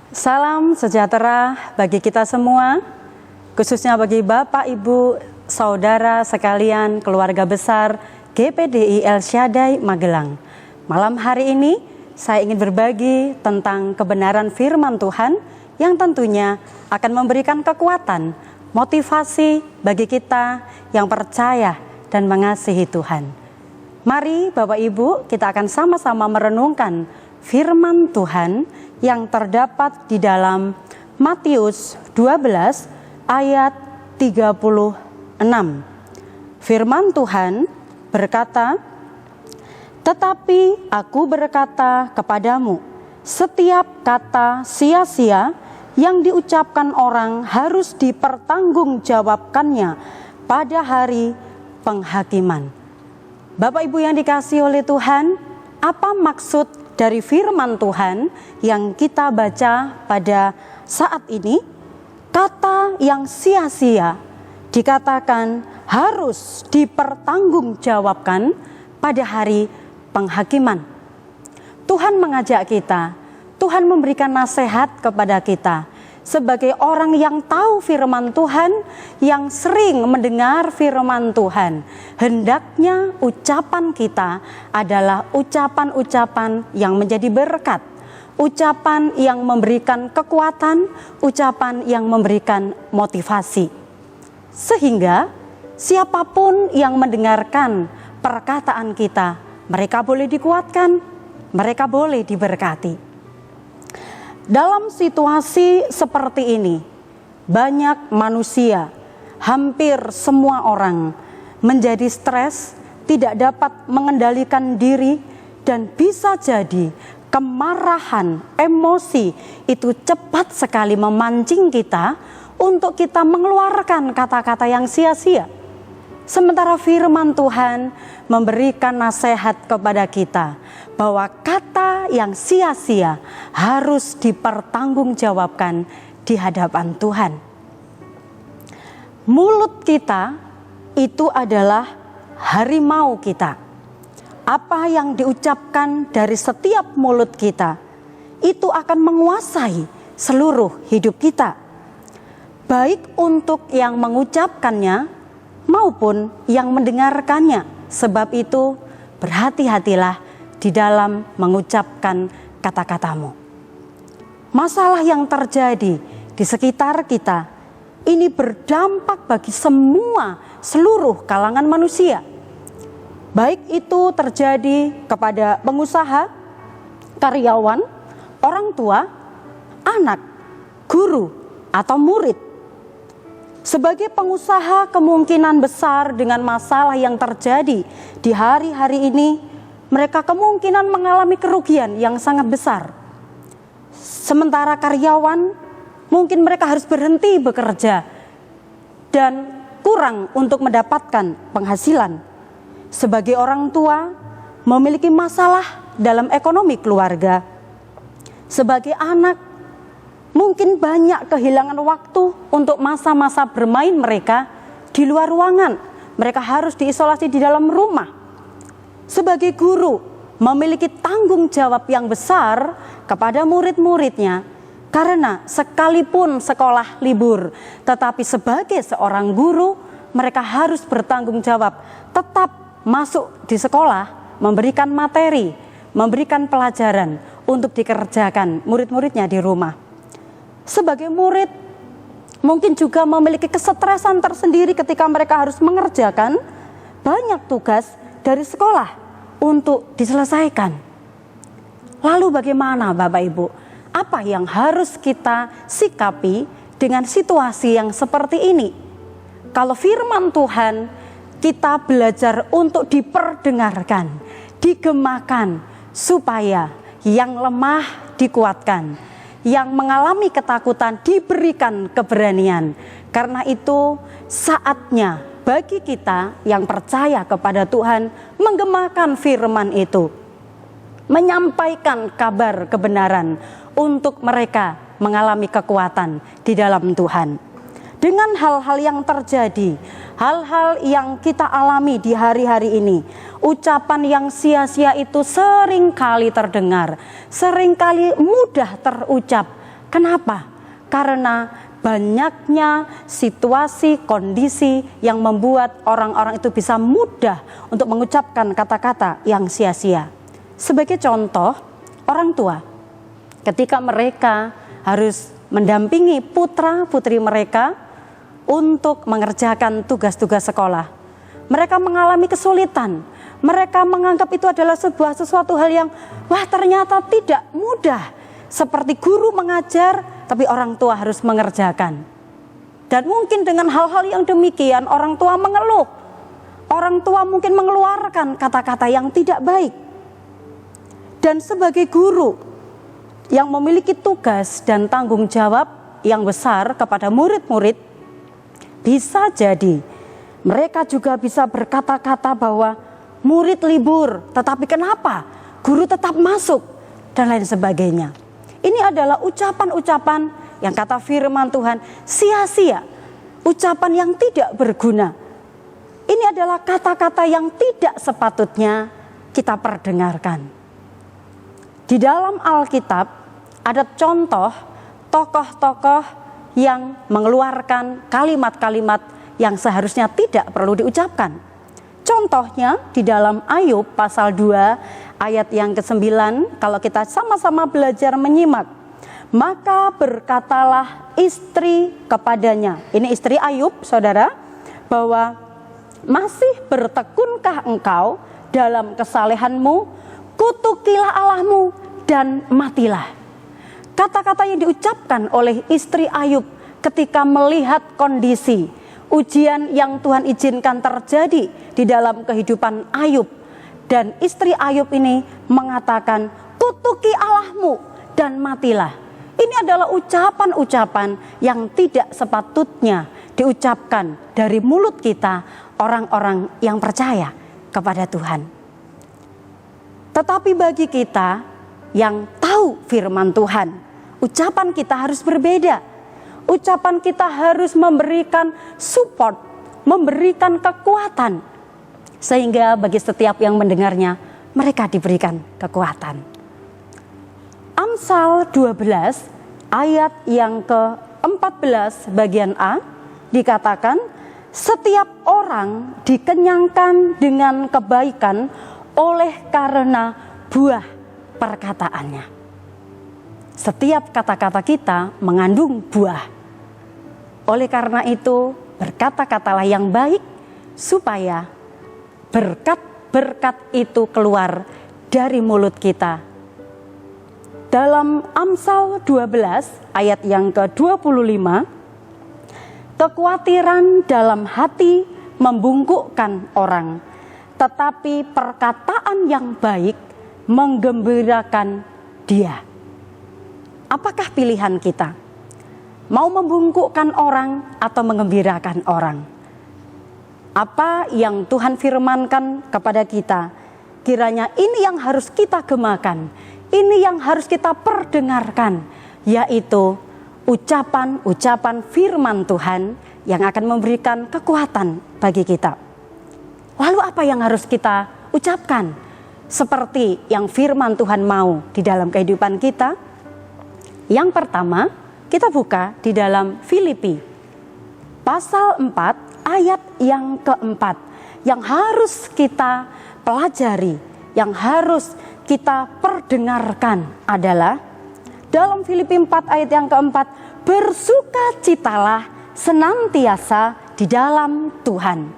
Salam sejahtera bagi kita semua, khususnya bagi Bapak, Ibu, Saudara sekalian, keluarga besar GPDI El Shaddai Magelang. Malam hari ini saya ingin berbagi tentang kebenaran firman Tuhan yang tentunya akan memberikan kekuatan, motivasi bagi kita yang percaya dan mengasihi Tuhan. Mari Bapak Ibu, kita akan sama-sama merenungkan firman Tuhan yang terdapat di dalam Matius 12 ayat 36. Firman Tuhan berkata, "Tetapi aku berkata kepadamu, setiap kata sia-sia yang diucapkan orang harus dipertanggungjawabkannya pada hari penghakiman." Bapak Ibu yang dikasihi oleh Tuhan, apa maksud dari firman Tuhan yang kita baca pada saat ini? Kata yang sia-sia dikatakan harus dipertanggungjawabkan pada hari penghakiman. Tuhan mengajak kita, Tuhan memberikan nasihat kepada kita sebagai orang yang tahu firman Tuhan, yang sering mendengar firman Tuhan. Hendaknya ucapan kita adalah ucapan-ucapan yang menjadi berkat, ucapan yang memberikan kekuatan, ucapan yang memberikan motivasi. Sehingga siapapun yang mendengarkan perkataan kita, mereka boleh dikuatkan, mereka boleh diberkati. Dalam situasi seperti ini, banyak manusia, hampir semua orang menjadi stres, tidak dapat mengendalikan diri, dan bisa jadi kemarahan, emosi itu cepat sekali memancing kita untuk kita mengeluarkan kata-kata yang sia-sia. Sementara firman Tuhan memberikan nasihat kepada kita bahwa kata yang sia-sia harus dipertanggungjawabkan di hadapan Tuhan. Mulut kita itu adalah harimau kita. Apa yang diucapkan dari setiap mulut kita itu akan menguasai seluruh hidup kita. Baik untuk yang mengucapkannya maupun yang mendengarkannya. Sebab itu berhati-hatilah di dalam mengucapkan kata-katamu. Masalah yang terjadi di sekitar kita ini berdampak bagi seluruh kalangan manusia. Baik itu terjadi kepada pengusaha, karyawan, orang tua, anak, guru, atau murid. Sebagai pengusaha, kemungkinan besar dengan masalah yang terjadi di hari-hari ini, mereka kemungkinan mengalami kerugian yang sangat besar. Sementara karyawan, mungkin mereka harus berhenti bekerja dan kurang untuk mendapatkan penghasilan. Sebagai orang tua, memiliki masalah dalam ekonomi keluarga. Sebagai anak, mungkin banyak kehilangan waktu untuk masa-masa bermain mereka di luar ruangan. Mereka harus diisolasi di dalam rumah. Sebagai guru, memiliki tanggung jawab yang besar kepada murid-muridnya. Karena sekalipun sekolah libur, tetapi sebagai seorang guru, mereka harus bertanggung jawab tetap masuk di sekolah, memberikan materi, memberikan pelajaran untuk dikerjakan murid-muridnya di rumah. Sebagai murid, mungkin juga memiliki kesetresan tersendiri ketika mereka harus mengerjakan banyak tugas dari sekolah untuk diselesaikan. Lalu bagaimana Bapak Ibu? Apa yang harus kita sikapi dengan situasi yang seperti ini? Kalau firman Tuhan kita belajar untuk diperdengarkan, digemakan, supaya yang lemah dikuatkan, yang mengalami ketakutan diberikan keberanian. Karena itu saatnya bagi kita yang percaya kepada Tuhan menggemakan firman itu, menyampaikan kabar kebenaran untuk mereka mengalami kekuatan di dalam Tuhan. Dengan hal-hal yang terjadi, hal-hal yang kita alami di hari-hari ini, ucapan yang sia-sia itu seringkali terdengar, seringkali mudah terucap, Kenapa? Karena banyaknya situasi, kondisi yang membuat orang-orang itu bisa mudah untuk mengucapkan kata-kata yang sia-sia. Sebagai contoh, orang tua ketika mereka harus mendampingi putra-putri mereka untuk mengerjakan tugas-tugas sekolah, mereka mengalami kesulitan. Mereka menganggap itu adalah sesuatu hal yang ternyata tidak mudah. Seperti guru mengajar, tapi orang tua harus mengerjakan. Dan mungkin dengan hal-hal yang demikian, orang tua mengeluh. Orang tua mungkin mengeluarkan kata-kata yang tidak baik. Dan sebagai guru yang memiliki tugas dan tanggung jawab yang besar kepada murid-murid, bisa jadi mereka juga bisa berkata-kata bahwa murid libur, tetapi kenapa guru tetap masuk, dan lain sebagainya. Ini adalah ucapan-ucapan yang kata firman Tuhan sia-sia, ucapan yang tidak berguna. Ini adalah kata-kata yang tidak sepatutnya kita perdengarkan. Di dalam Alkitab ada contoh tokoh-tokoh yang mengeluarkan kalimat-kalimat yang seharusnya tidak perlu diucapkan. Contohnya di dalam Ayub pasal 2 ayat yang ke-9, kalau kita sama-sama belajar menyimak. Maka berkatalah istri kepadanya, ini istri Ayub saudara, bahwa masih bertekunkah engkau dalam kesalehanmu, kutukilah Allahmu dan matilah. Kata-kata yang diucapkan oleh istri Ayub ketika melihat kondisi ujian yang Tuhan izinkan terjadi di dalam kehidupan Ayub. Dan istri Ayub ini mengatakan, kutuki Allahmu dan matilah. Ini adalah ucapan-ucapan yang tidak sepatutnya diucapkan dari mulut kita, orang-orang yang percaya kepada Tuhan. Tetapi bagi kita yang tahu firman Tuhan, ucapan kita harus berbeda. Ucapan kita harus memberikan support, memberikan kekuatan, sehingga bagi setiap yang mendengarnya, mereka diberikan kekuatan. Amsal 12 ayat yang ke-14 bagian A dikatakan, setiap orang dikenyangkan dengan kebaikan oleh karena buah perkataannya. Setiap kata-kata kita mengandung buah. Oleh karena itu, berkata-katalah yang baik supaya berkat-berkat itu keluar dari mulut kita. Dalam Amsal 12 ayat yang ke-25, kekhawatiran dalam hati membungkukkan orang, tetapi perkataan yang baik menggembirakan dia. Apakah pilihan kita? Mau membungkukkan orang atau mengembirakan orang? Apa yang Tuhan firmankan kepada kita, kiranya ini yang harus kita gemakan, ini yang harus kita perdengarkan, yaitu ucapan-ucapan firman Tuhan yang akan memberikan kekuatan bagi kita. Lalu apa yang harus kita ucapkan? Seperti yang firman Tuhan mau di dalam kehidupan kita. Yang pertama, kita buka di dalam Filipi pasal 4 ayat yang keempat, yang harus kita pelajari, yang harus kita perdengarkan adalah dalam Filipi 4 ayat yang keempat, bersukacitalah senantiasa di dalam Tuhan.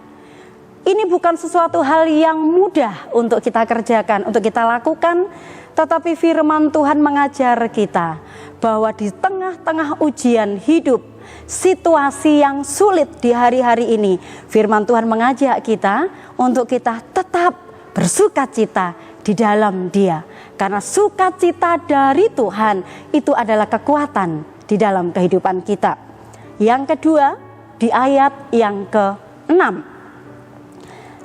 Ini bukan sesuatu hal yang mudah untuk kita kerjakan, untuk kita lakukan, tetapi firman Tuhan mengajar kita bahwa di tengah-tengah ujian hidup, situasi yang sulit di hari-hari ini, firman Tuhan mengajak kita untuk kita tetap bersukacita di dalam Dia. Karena sukacita dari Tuhan itu adalah kekuatan di dalam kehidupan kita. Yang kedua, di ayat yang ke-6.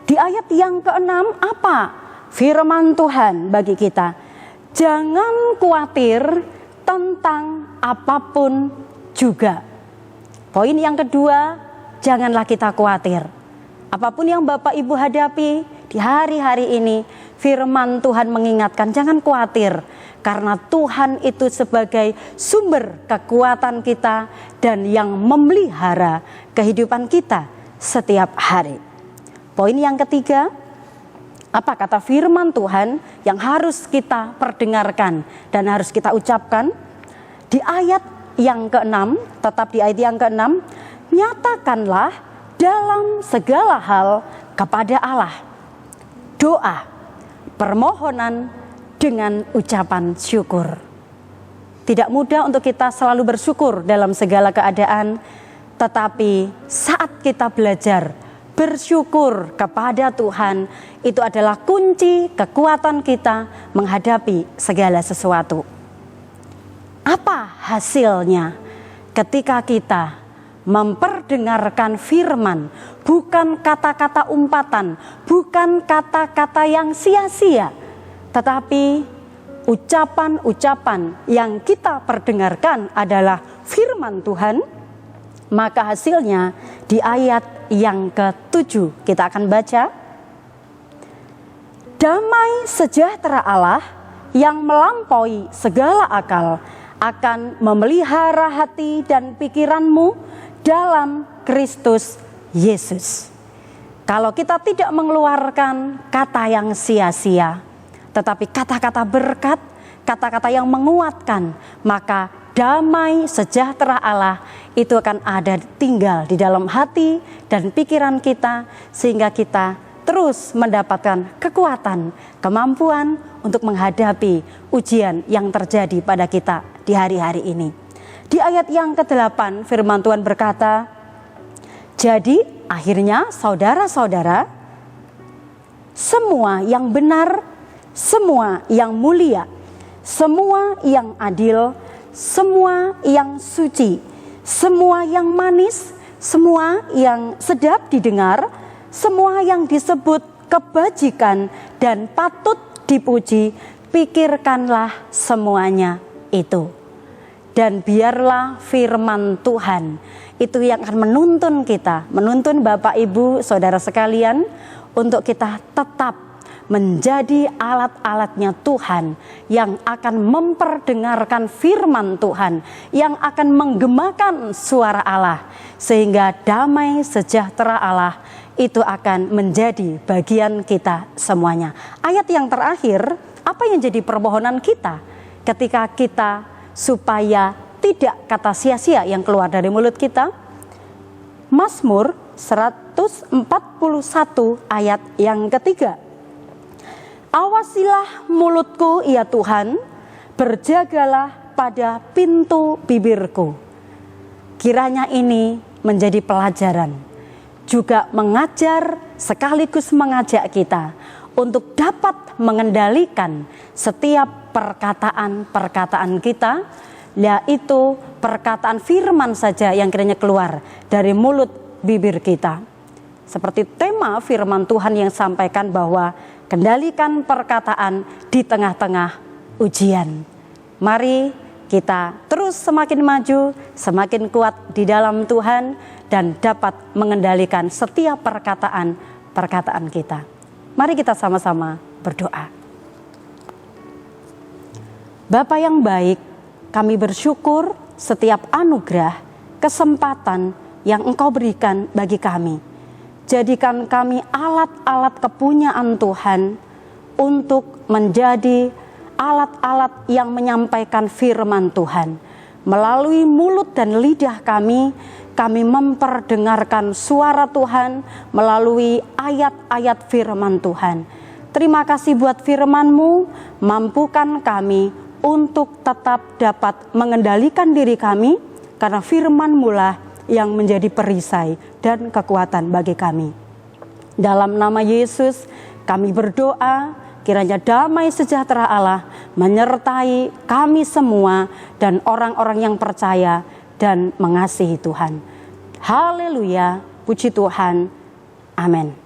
Di ayat yang ke-6 apa? Firman Tuhan bagi kita, jangan khawatir tentang apapun juga. Poin yang kedua, janganlah kita khawatir. Apapun yang Bapak Ibu hadapi di hari-hari ini, firman Tuhan mengingatkan jangan khawatir. karena Tuhan itu sebagai sumber kekuatan kita dan yang memelihara kehidupan kita setiap hari. Poin yang ketiga, apa kata firman Tuhan yang harus kita perdengarkan dan harus kita ucapkan? Di ayat yang ke-6, tetap di ayat yang ke-6, nyatakanlah dalam segala hal kepada Allah doa, permohonan dengan ucapan syukur. Tidak mudah untuk kita selalu bersyukur dalam segala keadaan, tetapi saat kita belajar bersyukur kepada Tuhan, itu adalah kunci kekuatan kita menghadapi segala sesuatu. Apa hasilnya ketika kita memperdengarkan firman, bukan kata-kata umpatan, bukan kata-kata yang sia-sia, tetapi ucapan-ucapan yang kita perdengarkan adalah firman Tuhan? Maka hasilnya di ayat yang ke-7 kita akan baca, damai sejahtera Allah yang melampaui segala akal akan memelihara hati dan pikiranmu dalam Kristus Yesus. Kalau kita tidak mengeluarkan kata yang sia-sia, tetapi kata-kata berkat, kata-kata yang menguatkan, maka damai sejahtera Allah itu akan ada tinggal di dalam hati dan pikiran kita, sehingga kita terus mendapatkan kekuatan, kemampuan untuk menghadapi ujian yang terjadi pada kita di hari-hari ini. Di ayat yang ke-8 firman Tuhan berkata, jadi akhirnya saudara-saudara, semua yang benar, semua yang mulia, semua yang adil, semua yang suci, semua yang manis, semua yang sedap didengar, semua yang disebut kebajikan dan patut dipuji, pikirkanlah semuanya itu. Dan biarlah firman Tuhan itu yang akan menuntun kita, menuntun Bapak Ibu Saudara sekalian, untuk kita tetap menjadi alat-alatnya Tuhan yang akan memperdengarkan firman Tuhan, yang akan menggemakan suara Allah, sehingga damai sejahtera Allah itu akan menjadi bagian kita semuanya. Ayat yang terakhir, apa yang jadi permohonan kita ketika kita supaya tidak kata sia-sia yang keluar dari mulut kita? Mazmur 141 ayat yang ketiga. Awasilah mulutku ya Tuhan, berjagalah pada pintu bibirku. Kiranya ini menjadi pelajaran, juga mengajar sekaligus mengajak kita untuk dapat mengendalikan setiap perkataan-perkataan kita, yaitu perkataan firman saja yang kiranya keluar dari mulut bibir kita. Seperti tema firman Tuhan yang sampaikan bahwa kendalikan perkataan di tengah-tengah ujian. Mari kita terus semakin maju, semakin kuat di dalam Tuhan, dan dapat mengendalikan setiap perkataan-perkataan kita. Mari kita sama-sama berdoa. Bapa yang baik, kami bersyukur setiap anugerah, kesempatan yang Engkau berikan bagi kami. Jadikan kami alat-alat kepunyaan Tuhan untuk menjadi alat-alat yang menyampaikan firman Tuhan. Melalui mulut dan lidah kami memperdengarkan suara Tuhan melalui ayat-ayat firman Tuhan. Terima kasih buat firman-Mu, mampukan kami untuk tetap dapat mengendalikan diri kami, karena firman-Mu lah yang menjadi perisai dan kekuatan bagi kami. Dalam nama Yesus kami berdoa, kiranya damai sejahtera Allah menyertai kami semua dan orang-orang yang percaya dan mengasihi Tuhan. Haleluya, puji Tuhan, amin.